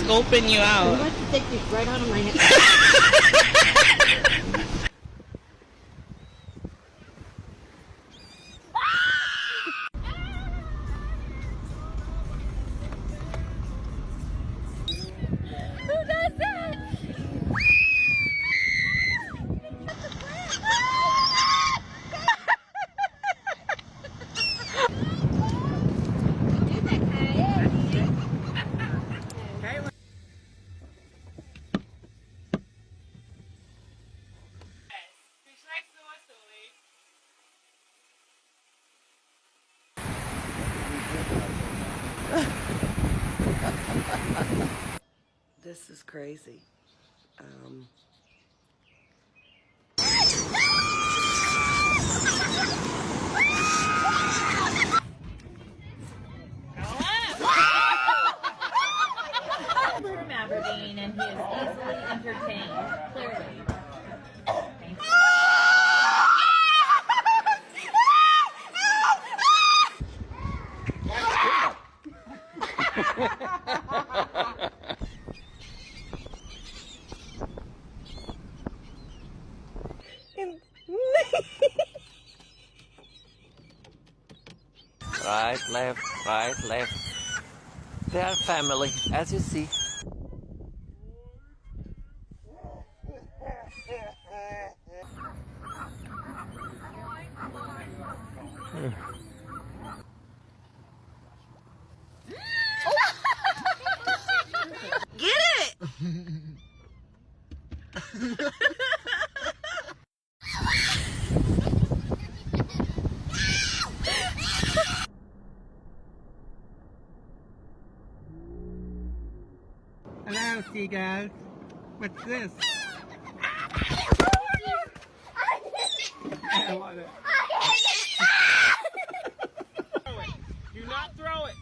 scoping you out. I'm going to take this right out of my head. Who does that? This is crazy. From Aberdeen, and he is easily entertained, clearly. Right, left, right, left. They are family, as you see. Get it! Hello, seagulls. What's this? I want it. Do not throw it.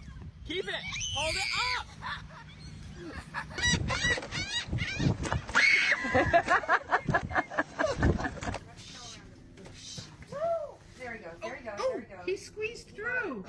Keep it. Hold it up. There he goes, there he goes, there he goes. He squeezed through.